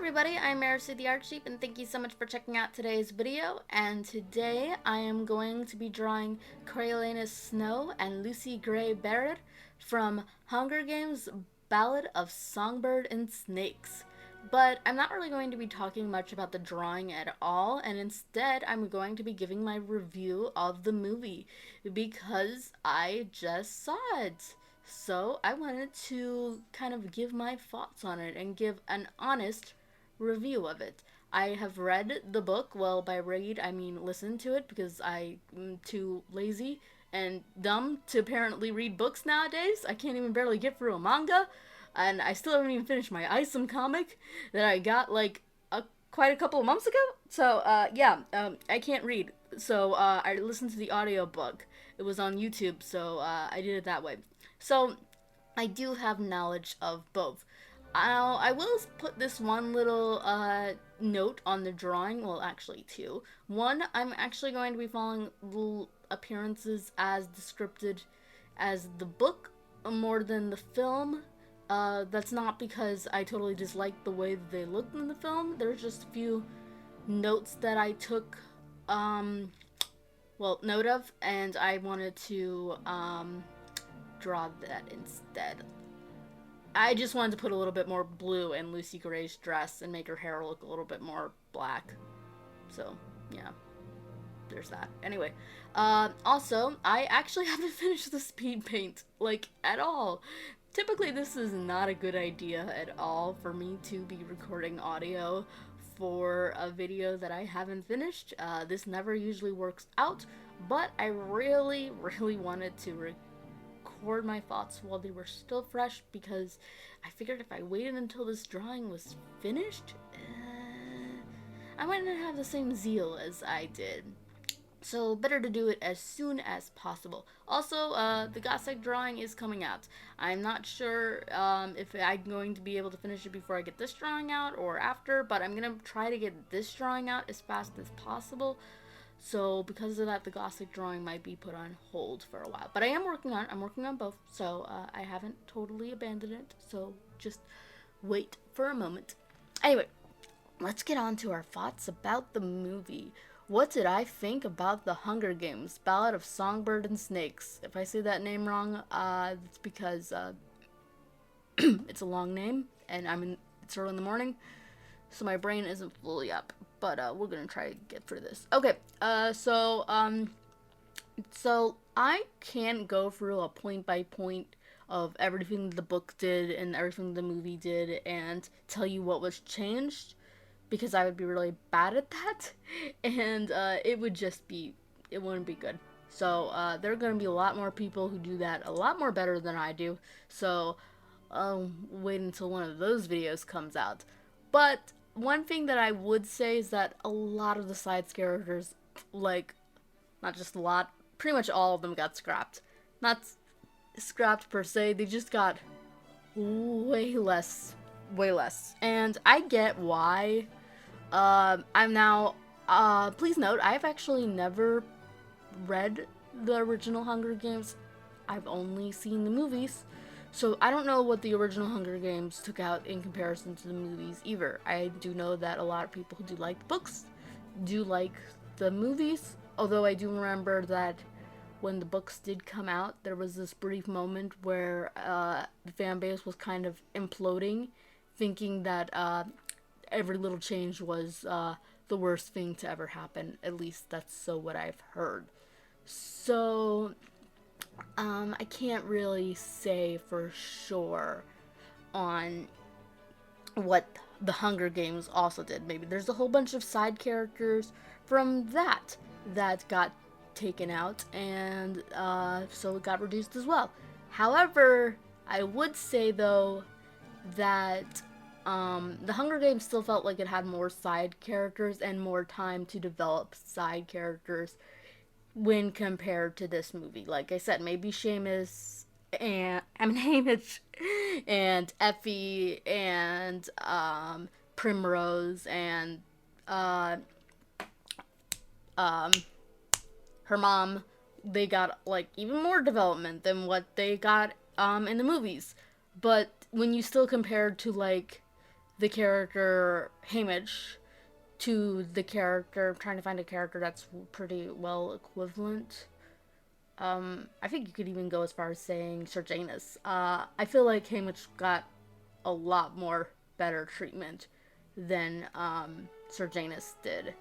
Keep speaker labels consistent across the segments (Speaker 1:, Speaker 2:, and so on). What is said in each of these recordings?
Speaker 1: everybody, I'm Merisu the Art Sheep, and thank you so much for checking out today's video. And today I am going to be drawing Coriolanus Snow and Lucy Gray Baird from Hunger Games Ballad of Songbird and Snakes. But I'm not really going to be talking much about the drawing at all, and instead I'm going to be giving my review of the movie because I just saw it. So I wanted to kind of give my thoughts on it and give an honest review of it. I have read the book. Well, by read, I mean listen to it because I'm too lazy and dumb to apparently read books nowadays. I can't even barely get through a manga, and I still haven't even finished my Isom comic that I got like quite a couple of months ago. So, I can't read. So, I listened to the audiobook. It was on YouTube, so I did it that way. So, I do have knowledge of both. I will put this one little note on the drawing. Well, actually, two. One, I'm actually going to be following the appearances as descripted as the book more than the film. That's not because I totally dislike the way that they looked in the film. There's just a few notes that I took, note of, and I wanted to, draw that instead. I just wanted to put a little bit more blue in Lucy Gray's dress and make her hair look a little bit more black. So, yeah. There's that. Anyway, also, I actually haven't finished the speed paint, like, at all. Typically, this is not a good idea at all for me to be recording audio for a video that I haven't finished. This never usually works out, but I really, really wanted to record my thoughts while they were still fresh because I figured if I waited until this drawing was finished, I might not have the same zeal as I did. So better to do it as soon as possible. Also, the Gothic drawing is coming out. I'm not sure if I'm going to be able to finish it before I get this drawing out or after, but I'm going to try to get this drawing out as fast as possible. So because of that, the Gothic drawing might be put on hold for a while. But I am working on it. I'm working on both, so I haven't totally abandoned it. So just wait for a moment. Anyway, let's get on to our thoughts about the movie. What did I think about the Hunger Games, Ballad of Songbird and Snakes? If I say that name wrong, it's because it's a long name, and it's early in the morning, so my brain isn't fully up. But we're gonna try to get through this. Okay, so I can't go through a point by point of everything the book did and everything the movie did and tell you what was changed, because I would be really bad at that, and it wouldn't be good. So there are going to be a lot more people who do that a lot more better than I do, so wait until one of those videos comes out. But one thing that I would say is that a lot of the side characters, like, not just a lot, pretty much all of them got scrapped. Not scrapped per se, they just got way less. And I get why. I'm now, please note, I've actually never read the original Hunger Games. I've only seen the movies. So I don't know what the original Hunger Games took out in comparison to the movies either. I do know that a lot of people who do like the books do like the movies. Although I do remember that when the books did come out, there was this brief moment where the fan base was kind of imploding, thinking that every little change was the worst thing to ever happen. At least that's so what I've heard. So I can't really say for sure on what the Hunger Games also did. Maybe there's a whole bunch of side characters from that got taken out, and so it got reduced as well. However, I would say though that the Hunger Games still felt like it had more side characters and more time to develop side characters when compared to this movie. Like I said, maybe Seamus and Hamish and Effie and Primrose and her mom, they got like even more development than what they got in the movies. But when you still compare to like the character Hamish to the character, I'm trying to find a character that's pretty well equivalent. I think you could even go as far as saying Sir Janus. I feel like Hamish got a lot more better treatment than Sir Janus did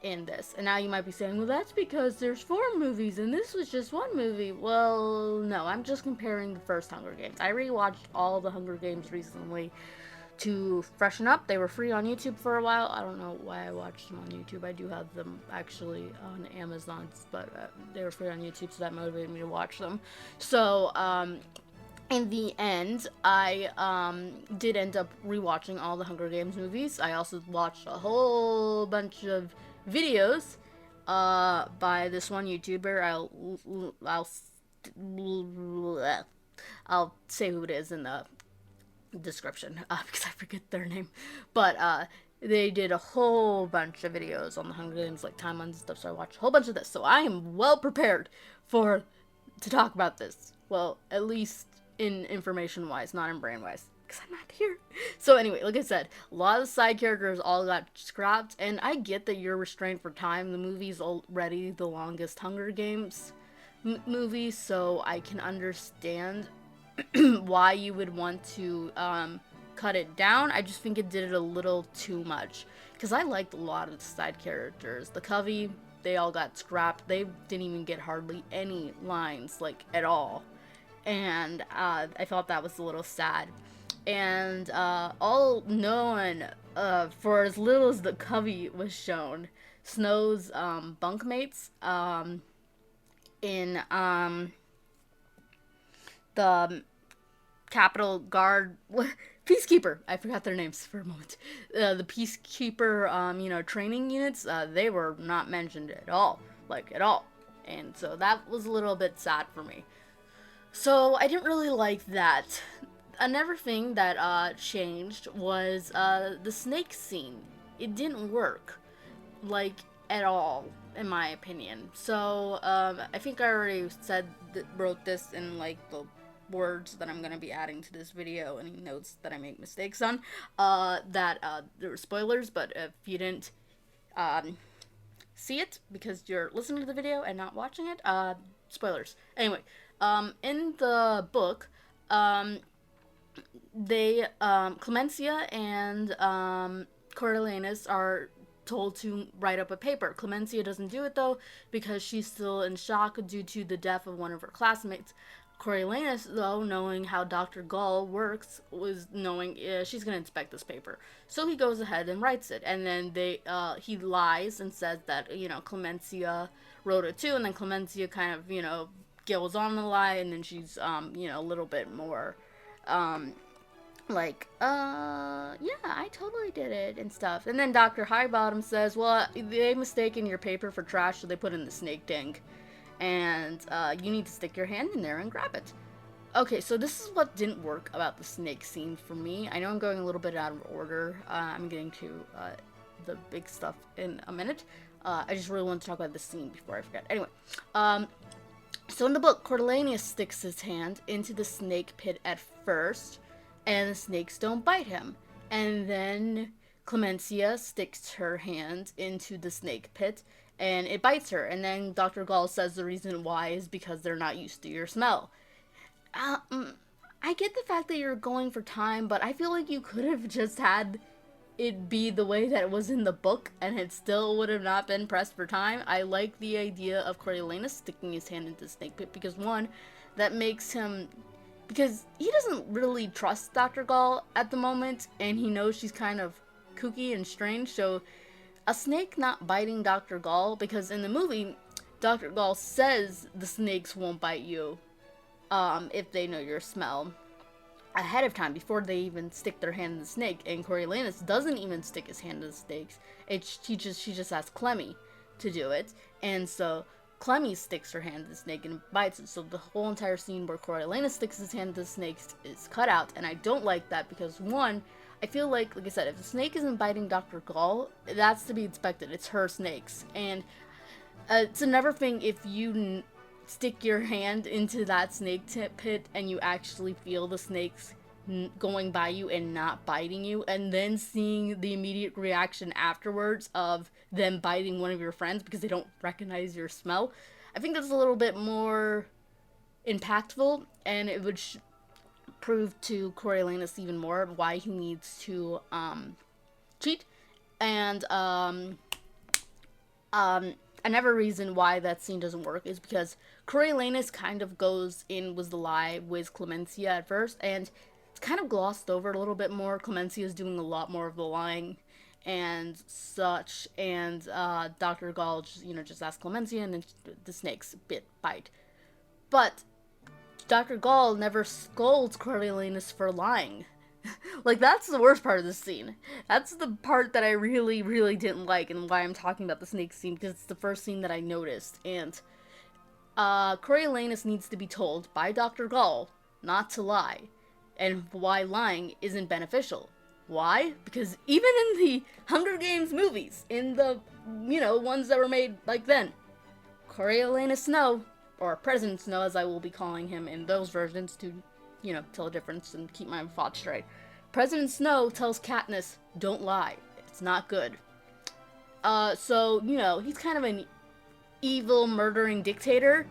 Speaker 1: in this. And now you might be saying, well, that's because there's 4 movies and this was just 1 movie. Well, no, I'm just comparing the first Hunger Games. I rewatched all the Hunger Games recently to freshen up. They were free on YouTube for a while. I don't know why I watched them on YouTube. I do have them actually on Amazon, but they were free on YouTube, so that motivated me to watch them. So, in the end, I did end up rewatching all the Hunger Games movies. I also watched a whole bunch of videos by this one YouTuber. I'll say who it is in the description because I forget their name. But they did a whole bunch of videos on the Hunger Games, like timelines and stuff. So I watched a whole bunch of this. So I am well prepared to talk about this. Well, at least in information wise, not in brain wise, because I'm not here. So anyway, like I said, a lot of the side characters all got scrapped, and I get that you're restrained for time. The movie's already the longest Hunger Games movie, so I can understand why you would want to cut it down. I just think it did it a little too much, because I liked a lot of the side characters. The Covey, they all got scrapped. They didn't even get hardly any lines, like, at all. And I thought that was a little sad. And all known for as little as the Covey was shown, Snow's bunkmates in the Capitol Guard Peacekeeper. I forgot their names for a moment. The Peacekeeper, training units. They were not mentioned at all, like at all. And so that was a little bit sad for me. So I didn't really like that. Another thing that changed was the snake scene. It didn't work, like, at all, in my opinion. So I think I already wrote this in, like, the words that I'm going to be adding to this video, any notes that I make mistakes on, that there were spoilers, but if you didn't see it because you're listening to the video and not watching it, spoilers. Anyway, in the book, Clemencia and Coriolanus are told to write up a paper. Clemencia doesn't do it, though, because she's still in shock due to the death of one of her classmates. Coriolanus, though, knowing how Dr. Gall works, was knowing she's going to inspect this paper. So he goes ahead and writes it. And then he lies and says that, Clemencia wrote it too. And then Clemencia kind of, goes on the lie. And then she's, a little bit more, yeah, I totally did it and stuff. And then Dr. Highbottom says, well, they mistaken your paper for trash, so they put in the snake tank. And you need to stick your hand in there and grab it. Okay, so this is what didn't work about the snake scene for me. I know I'm going a little bit out of order. I'm getting to the big stuff in a minute. I just really want to talk about this scene before I forget. Anyway, so in the book, Coriolanus sticks his hand into the snake pit at first, and the snakes don't bite him. And then Clemencia sticks her hand into the snake pit, and it bites her. And then Dr. Gall says the reason why is because they're not used to your smell. I get the fact that you're going for time, but I feel like you could have just had it be the way that it was in the book, and it still would have not been pressed for time. I like the idea of Coriolanus sticking his hand into the snake pit, because one, that makes him... because he doesn't really trust Dr. Gall at the moment, and he knows she's kind of kooky and strange, so a snake not biting Dr. Gall, because in the movie, Dr. Gall says the snakes won't bite you if they know your smell ahead of time, before they even stick their hand in the snake. And Coriolanus doesn't even stick his hand in the snakes. She just asks Clemmy to do it, and so Clemmy sticks her hand in the snake and bites it. So the whole entire scene where Coriolanus sticks his hand in the snake is cut out, and I don't like that, because one, I feel like I said, if the snake isn't biting Dr. Gall, that's to be expected. It's her snakes. And it's another thing if you stick your hand into that snake pit and you actually feel the snakes going by you and not biting you, and then seeing the immediate reaction afterwards of them biting one of your friends because they don't recognize your smell. I think that's a little bit more impactful, and it would prove to Coriolanus even more why he needs to cheat. And another reason why that scene doesn't work is because Coriolanus kind of goes in was the lie with Clemencia at first, and it's kind of glossed over a little bit more. Clemencia is doing a lot more of the lying and such, and Dr. Gall just asks Clemencia, and then the snakes bite. But Dr. Gall never scolds Coriolanus for lying. Like, that's the worst part of this scene. That's the part that I really, really didn't like, and why I'm talking about the snake scene, because it's the first scene that I noticed. And Coriolanus needs to be told by Dr. Gall not to lie, and why lying isn't beneficial. Why? Because even in the Hunger Games movies, in the, ones that were made like then, Coriolanus Snow, or President Snow as I will be calling him in those versions to, tell the difference and keep my thoughts straight. President Snow tells Katniss, don't lie. It's not good. So, he's kind of an evil, murdering dictator.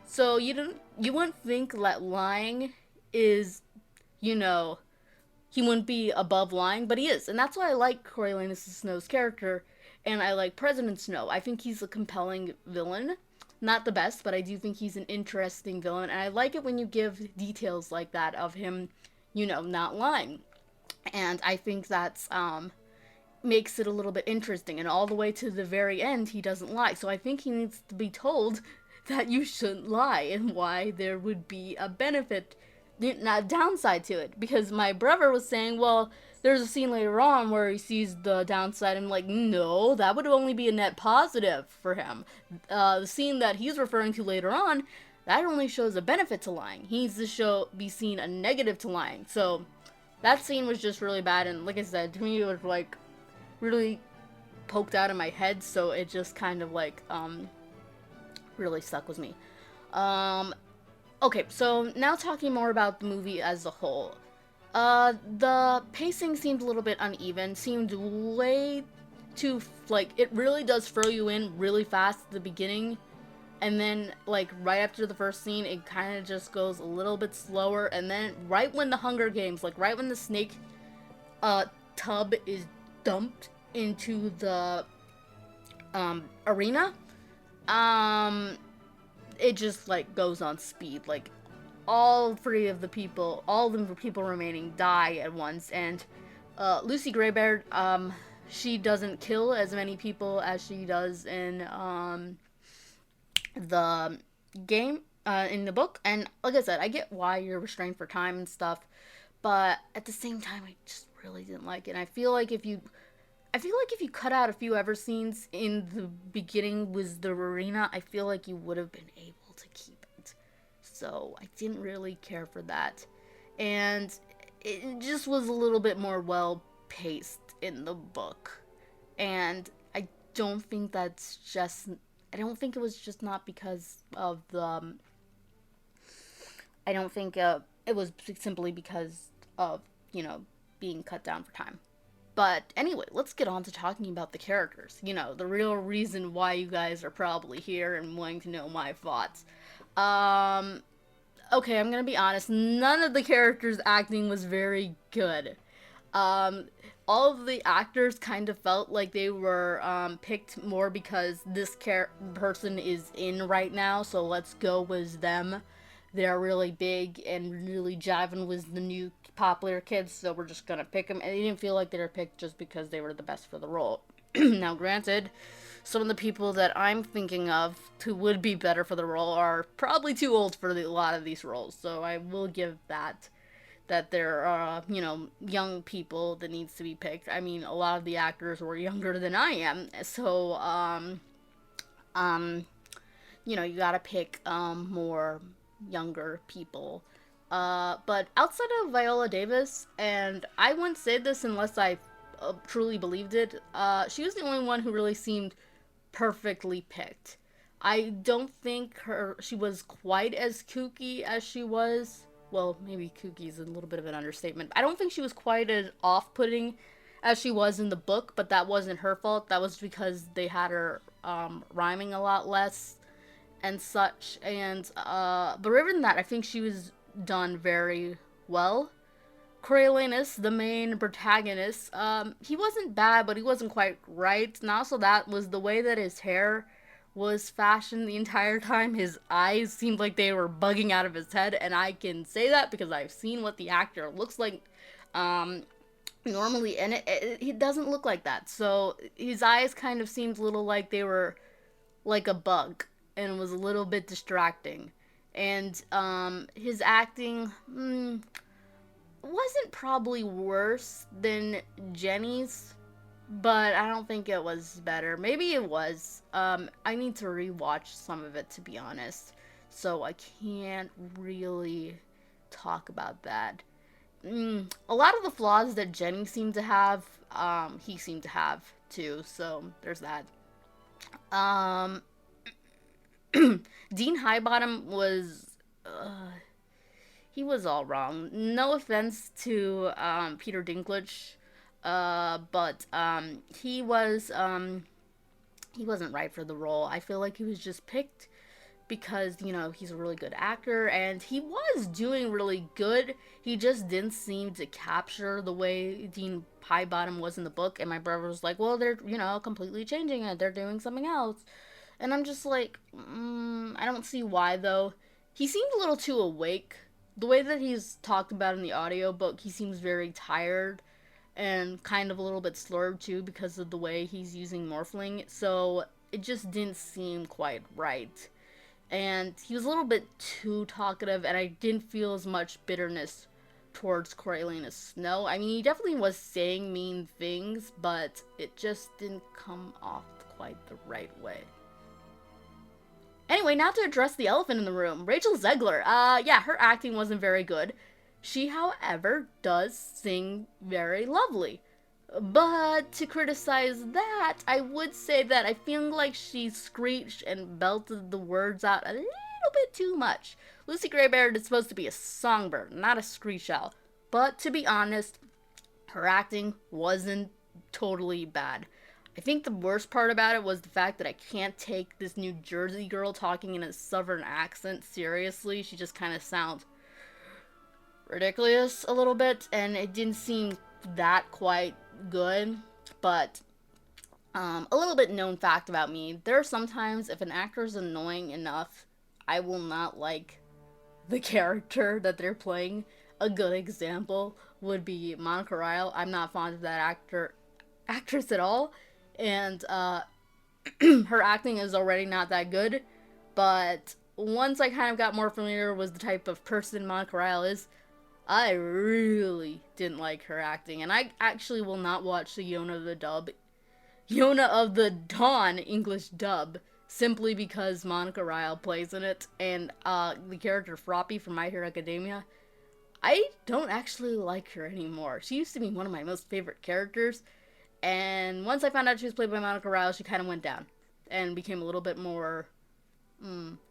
Speaker 1: So you wouldn't think that lying is, he wouldn't be above lying, but he is. And that's why I like Coriolanus Snow's character, and I like President Snow. I think he's a compelling villain. Not the best, but I do think he's an interesting villain, and I like it when you give details like that of him, not lying. And I think that's, makes it a little bit interesting, and all the way to the very end, he doesn't lie. So I think he needs to be told that you shouldn't lie, and why there would be a benefit, not a downside to it. Because my brother was saying, well, there's a scene later on where he sees the downside, and I'm like, no, that would only be a net positive for him. The scene that he's referring to later on, that only shows a benefit to lying. He needs to be seen a negative to lying. So that scene was just really bad, and like I said, to me it was like really poked out of my head, so it just kind of like really stuck with me. Okay, so now talking more about the movie as a whole. The pacing seemed a little bit uneven, seemed way too, it really does throw you in really fast at the beginning, and then, right after the first scene, it kind of just goes a little bit slower, and then right when the Hunger Games, right when the snake, tub is dumped into the, arena, it just, goes on speed, all the people remaining die at once, and Lucy Greybeard, she doesn't kill as many people as she does in the game, in the book, and like I said, I get why you're restrained for time and stuff, but at the same time, I just really didn't like it, and I feel like if you cut out a few ever scenes in the beginning with the arena, I feel like you would have been able to keep it. So I didn't really care for that. And it just was a little bit more well paced in the book. And I don't think it was just not because of the, I don't think it was simply because of, being cut down for time. But anyway, let's get on to talking about the characters. The real reason why you guys are probably here and wanting to know my thoughts. Okay, I'm gonna be honest. None of the characters' acting was very good. All of the actors kind of felt like they were picked more because this person is in right now, so let's go with them. They're really big and really jiving with the new popular kids, so we're just gonna pick them. And they didn't feel like they were picked just because they were the best for the role. Now, granted, some of the people that I'm thinking of who would be better for the role are probably too old for a lot of these roles, so I will give that there are, young people that needs to be picked. I mean, a lot of the actors were younger than I am, so, you gotta pick, more younger people. But outside of Viola Davis, and I wouldn't say this unless I truly believed it, she was the only one who really seemed perfectly picked. I don't think she was quite as kooky as she was well, maybe kooky is a little bit of an understatement. I don't think she was quite as off-putting as she was in the book, but that wasn't her fault. That was because they had her rhyming a lot less and such. And but other than that, I think she was done very well. Coriolanus, the main protagonist, he wasn't bad, but he wasn't quite right. And also, that was the way that his hair was fashioned the entire time. His eyes seemed like they were bugging out of his head, and I can say that because I've seen what the actor looks like normally, and it doesn't look like that. So his eyes kind of seemed a little like they were like a bug, and was a little bit distracting. And his acting, wasn't probably worse than Jenny's, but I don't think it was better. Maybe it was. I need to rewatch some of it, to be honest, so I can't really talk about that. A lot of the flaws that Jenny seemed to have, he seemed to have too. So there's that. Um, Dean Highbottom was he was all wrong. No offense to Peter Dinklage, but he wasn't right for the role. I feel like he was just picked because, he's a really good actor, and he was doing really good. He just didn't seem to capture the way Dean Highbottom was in the book. And my brother was like, well, they're, completely changing it. They're doing something else. And I'm just like, I don't see why, though. He seemed a little too awake. The way that he's talked about in the audiobook, he seems very tired and kind of a little bit slurred, too, because of the way he's using Morphling. So it just didn't seem quite right. And he was a little bit too talkative, and I didn't feel as much bitterness towards Coriolanus Snow. I mean, he definitely was saying mean things, but it just didn't come off quite the right way. Anyway, now to address the elephant in the room. Rachel Zegler. Yeah, her acting wasn't very good. She, however, does sing very lovely. But to criticize that, I would say that I feel like she screeched and belted the words out a little bit too much. Lucy Graybaird is supposed to be a songbird, not a screech owl. But to be honest, her acting wasn't totally bad. I think the worst part about it was the fact that I can't take this New Jersey girl talking in a southern accent seriously. She just kind of sounds ridiculous a little bit, and it didn't seem that quite good. But a little bit known fact about me, there are sometimes if an actor is annoying enough, I will not like the character that they're playing. A good example would be Monica Ryle. I'm not fond of that actress at all, and her acting is already not that good. But once I kind of got more familiar with the type of person Monica Ryle is, I really didn't like her acting, and I actually will not watch the Yona of the Dawn English dub, simply because Monica Ryle plays in it, and the character Froppy from My Hero Academia, I don't actually like her anymore. She used to be one of my most favorite characters, and once I found out she was played by Monica Ryle, she kind of went down, and became a little bit more,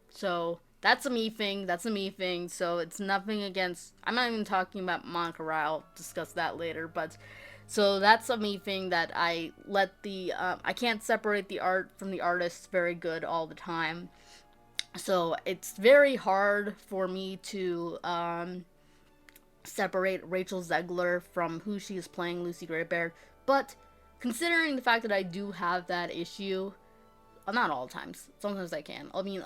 Speaker 1: so that's a me thing, so it's nothing against, I'm not even talking about Monica Ryle, discuss that later, but, so that's a me thing that I let I can't separate the art from the artist very good all the time, so it's very hard for me to, separate Rachel Zegler from who she is playing, Lucy Graybaird, but considering the fact that I do have that issue, not all times, sometimes I can. I mean,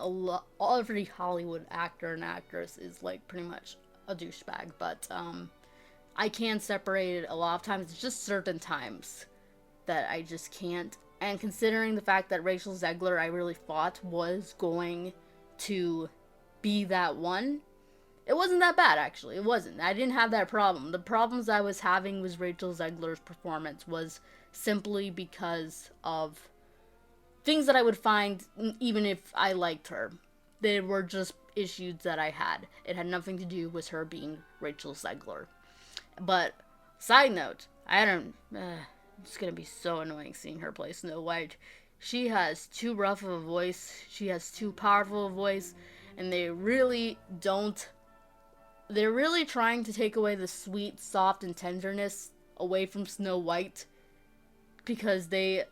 Speaker 1: every Hollywood actor and actress is like pretty much a douchebag, but I can separate it a lot of times. It's just certain times that I just can't. And considering the fact that Rachel Zegler, I really thought was going to be that one, it wasn't that bad, actually. It wasn't. I didn't have that problem. The problems I was having with Rachel Zegler's performance was simply because of things that I would find even if I liked her. They were just issues that I had. It had nothing to do with her being Rachel Zegler. But, side note, it's gonna be so annoying seeing her play Snow White. She has too rough of a voice, she has too powerful a voice, and they really don't they're really trying to take away the sweet, soft, and tenderness away from Snow White because they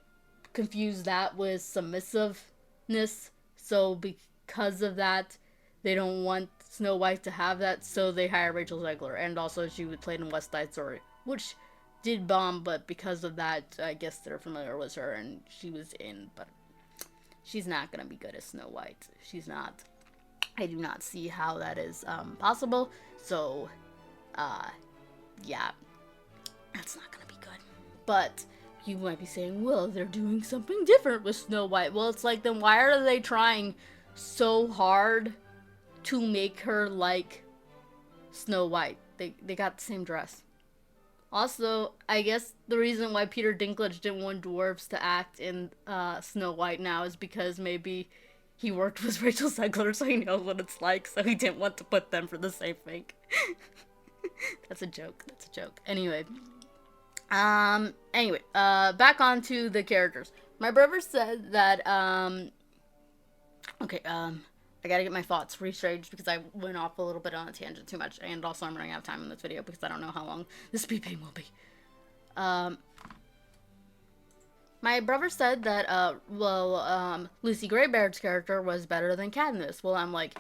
Speaker 1: confuse that with submissiveness. So because of that, they don't want Snow White to have that, so they hire Rachel Zegler, and also she played in West Side Story, which did bomb, but because of that, I guess they're familiar with her, and she was in, but she's not gonna be good as Snow White. She's not. I do not see how that is possible. So, yeah, that's not gonna be good. But you might be saying, well, they're doing something different with Snow White. Well, it's like, then why are they trying so hard to make her like Snow White? They got the same dress. Also, I guess the reason why Peter Dinklage didn't want dwarves to act in Snow White now is because maybe he worked with Rachel Zegler, so he knows what it's like, so he didn't want to put them for the same thing. That's a joke. That's a joke. Anyway, back on to the characters. My brother said that, I gotta get my thoughts restraighted because I went off a little bit on a tangent too much, and also I'm running out of time in this video because I don't know how long the speed paint will be. My brother said that, Lucy Greybaird's character was better than Katniss. Well, I'm like,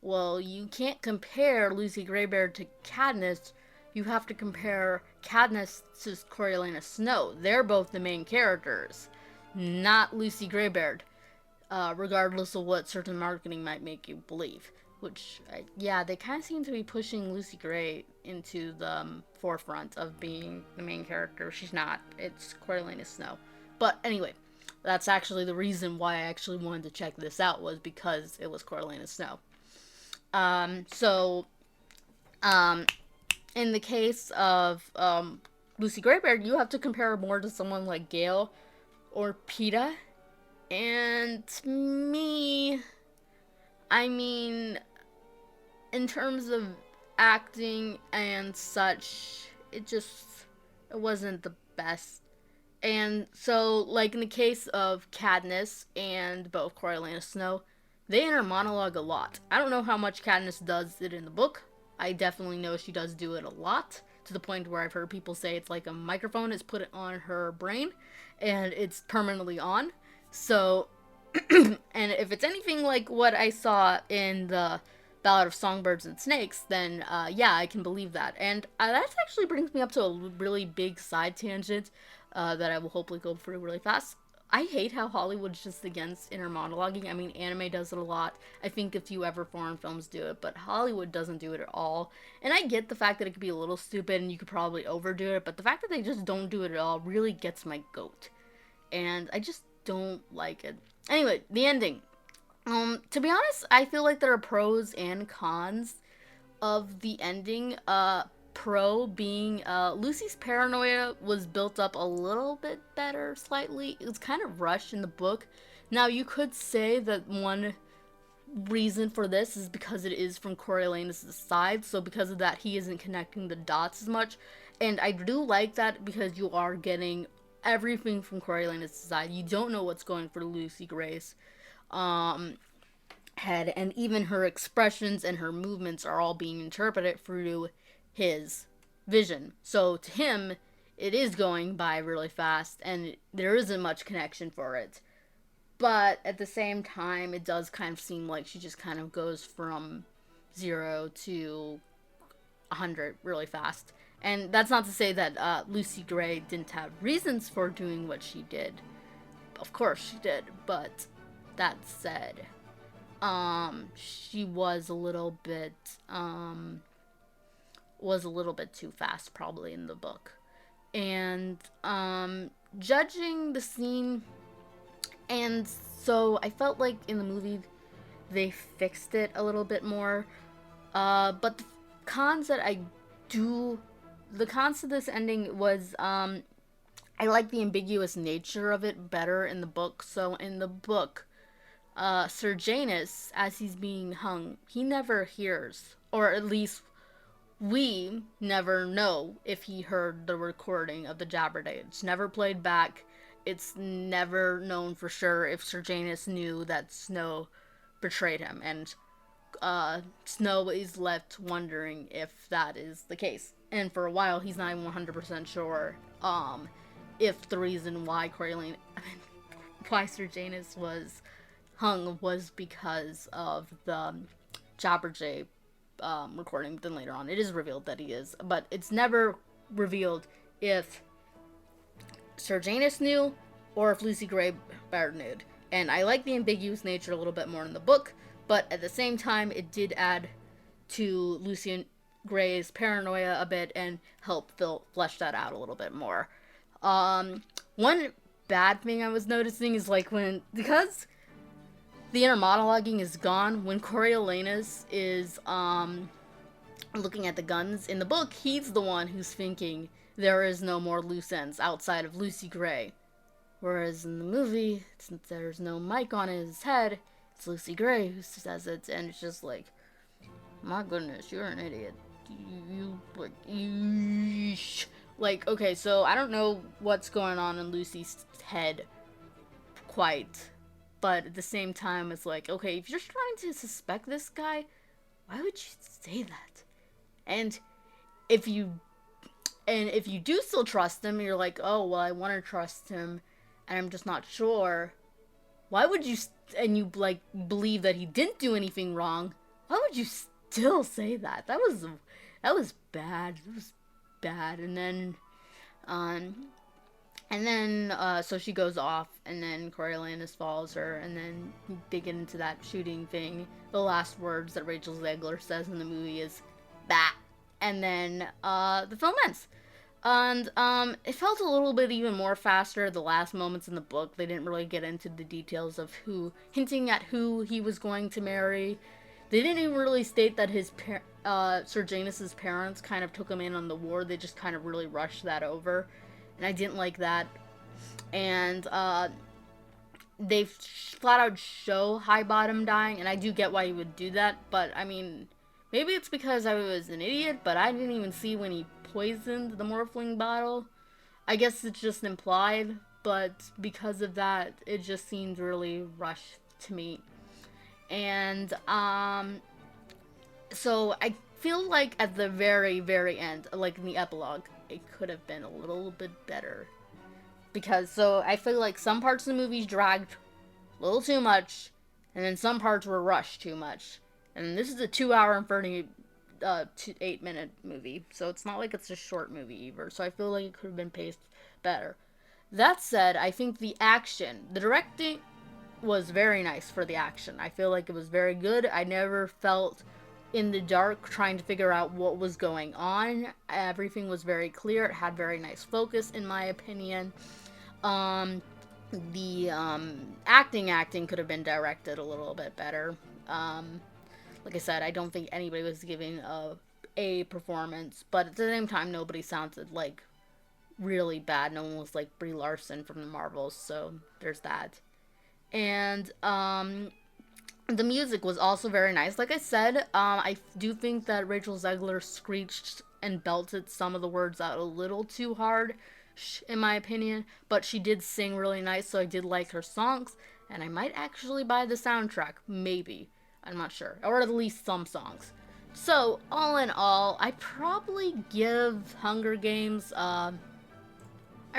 Speaker 1: well, you can't compare Lucy Greybaird to Katniss. You have to compare Katniss to Coriolanus Snow. They're both the main characters, not Lucy Greybaird, regardless of what certain marketing might make you believe. Which, yeah, they kind of seem to be pushing Lucy Gray into the forefront of being the main character. She's not. It's Coriolanus Snow. But anyway, that's actually the reason why I actually wanted to check this out, was because it was Coriolanus Snow. In the case of Lucy Greybaird, you have to compare her more to someone like Gale or Peeta. And me, I mean, in terms of acting and such, it wasn't the best. And so, like in the case of Katniss and both Coriolanus Snow, they inner monologue a lot. I don't know how much Katniss does it in the book. I definitely know she does do it a lot, to the point where I've heard people say it's like a microphone is put on her brain, and it's permanently on. So, and if it's anything like what I saw in the Ballad of Songbirds and Snakes, then yeah, I can believe that. And that actually brings me up to a really big side tangent that I will hopefully go through really fast. I hate how Hollywood's just against inner monologuing. I mean, anime does it a lot. I think a few ever foreign films do it, but Hollywood doesn't do it at all. And I get the fact that it could be a little stupid and you could probably overdo it, but the fact that they just don't do it at all really gets my goat. And I just don't like it. Anyway, the ending. To be honest, I feel like there are pros and cons of the ending. Pro being Lucy's paranoia was built up a little bit better, slightly. It was kind of rushed in the book. Now, you could say that one reason for this is because it is from Coriolanus' side, so because of that, he isn't connecting the dots as much. And I do like that because you are getting everything from Coriolanus' side. You don't know what's going for Lucy Gray's head, and even her expressions and her movements are all being interpreted through his vision. So to him, it is going by really fast, and there isn't much connection for it. But at the same time, it does kind of seem like she just kind of goes from 0 to 100 really fast. And that's not to say that Lucy Gray didn't have reasons for doing what she did. Of course she did, but that said, she was a little bit too fast probably in the book. And judging the scene, and so I felt like in the movie they fixed it a little bit more. But the cons to this ending was I like the ambiguous nature of it better in the book. So in the book, Sir Janus, as he's being hung, he never hears, or at least we never know if he heard the recording of the Jabberday. It's never played back. It's never known for sure if Sir Janus knew that Snow betrayed him. And Snow is left wondering if that is the case. And for a while, he's not even 100% sure if the reason why why Sir Janus was hung was because of the Jabberjay recording. Then later on, it is revealed that he is, but it's never revealed if Sir Janus knew or if Lucy Gray Baird knew. And I like the ambiguous nature a little bit more in the book, but at the same time, it did add to Lucy Gray's paranoia a bit and help flesh that out a little bit more. One bad thing I was noticing is like because the inner monologuing is gone, when Coriolanus is looking at the guns in the book, he's the one who's thinking there is no more loose ends outside of Lucy Gray. Whereas in the movie, since there's no mic on his head, it's Lucy Gray who says it, and it's just like, my goodness, you're an idiot. Like, okay, so I don't know what's going on in Lucy's head quite, but at the same time, it's like, okay, if you're trying to suspect this guy, why would you say that? And if you do still trust him, you're like, oh, well, I want to trust him, and I'm just not sure. Why would you, and you, like, believe that he didn't do anything wrong, why would you still say that? That was bad. It was bad. And then, so she goes off, and then Coriolanus follows her, and then they get into that shooting thing. The last words that Rachel Zegler says in the movie is, bah! And then, the film ends. And, it felt a little bit even more faster the last moments in the book. They didn't really get into the details of hinting at who he was going to marry. They didn't even really state that his Sir Janus's parents kind of took him in on the war. They just kind of really rushed that over. And I didn't like that. And, they flat out show Highbottom dying, and I do get why he would do that, but, I mean, maybe it's because I was an idiot, but I didn't even see when he poisoned the Morphling bottle. I guess it's just implied, but because of that, it just seemed really rushed to me. And, so I feel like at the very, very end, like in the epilogue, it could have been a little bit better. Because, so, I feel like some parts of the movie dragged a little too much, and then some parts were rushed too much. And this is a 2 hour and 8 minute movie, so it's not like it's a short movie either, so I feel like it could have been paced better. That said, I think the directing was very nice for the action. I feel like it was very good. I never felt in the dark trying to figure out what was going on. Everything was very clear. It had very nice focus, in my opinion. The acting could have been directed a little bit better. Like I said, I don't think anybody was giving a performance, but at the same time, nobody sounded like really bad. No one was like Brie Larson from the Marvels, so there's that. And the music was also very nice. Like I said, I do think that Rachel Zegler screeched and belted some of the words out a little too hard, in my opinion, but she did sing really nice, so I did like her songs, and I might actually buy the soundtrack, maybe. I'm not sure. Or at least some songs. So, all in all, I probably give Hunger Games, I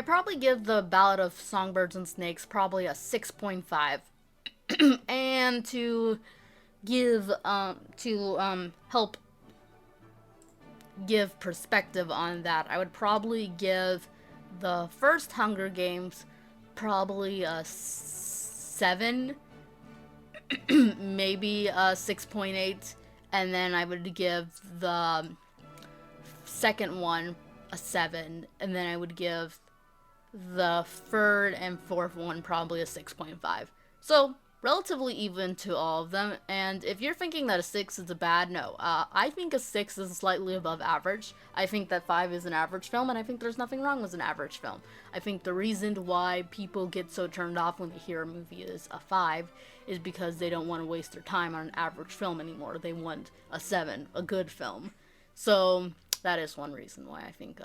Speaker 1: probably give the Ballad of Songbirds and Snakes probably a 6.5. And to give, help give perspective on that, I would probably give the first Hunger Games probably a 7, maybe a 6.8, and then I would give the second one a 7, and then I would give the third and fourth one probably a 6.5. So, relatively even to all of them, and if you're thinking that a 6 is a bad, no. I think a 6 is slightly above average. I think that 5 is an average film, and I think there's nothing wrong with an average film. I think the reason why people get so turned off when they hear a movie is a 5 is because they don't want to waste their time on an average film anymore. They want a 7, a good film. So, that is one reason why I think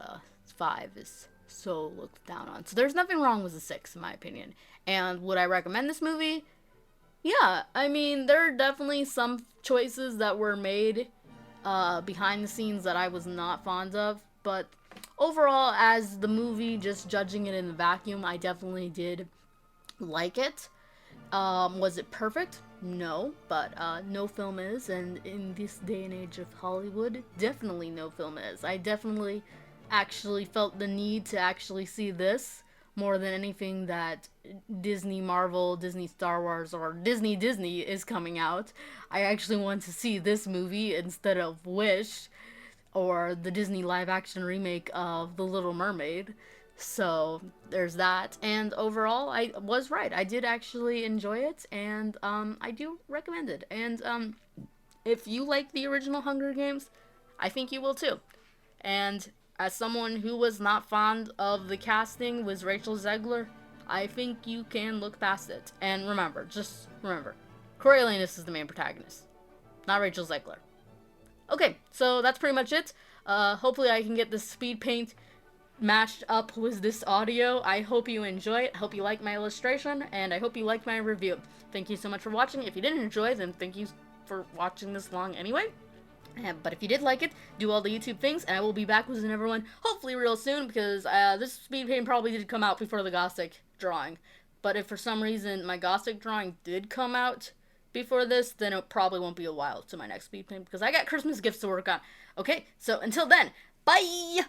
Speaker 1: 5 is so looked down on. So there's nothing wrong with a 6, in my opinion. And would I recommend this movie? Yeah, I mean, there are definitely some choices that were made behind the scenes that I was not fond of, but overall, as the movie, just judging it in the vacuum, I definitely did like it. Was it perfect? No, but no film is, and in this day and age of Hollywood, definitely no film is. I definitely actually felt the need to actually see this more than anything that Disney Marvel, Disney Star Wars, or Disney is coming out. I actually want to see this movie instead of Wish or the Disney live action remake of The Little Mermaid. So there's that. And overall, I was right. I did actually enjoy it, and I do recommend it. And if you like the original Hunger Games, I think you will too. And as someone who was not fond of the casting with Rachel Zegler, I think you can look past it. And remember, just remember, Coriolanus is the main protagonist, not Rachel Zegler. Okay, so that's pretty much it. Hopefully I can get this speed paint matched up with this audio. I hope you enjoy it. I hope you like my illustration, and I hope you like my review. Thank you so much for watching. If you didn't enjoy, then thank you for watching this long anyway. But if you did like it, do all the YouTube things, and I will be back with another one, hopefully real soon, because this speed paint probably did come out before the Gothic drawing. But if for some reason my Gothic drawing did come out before this, then it probably won't be a while to my next speed paint, because I got Christmas gifts to work on. Okay, so until then, bye!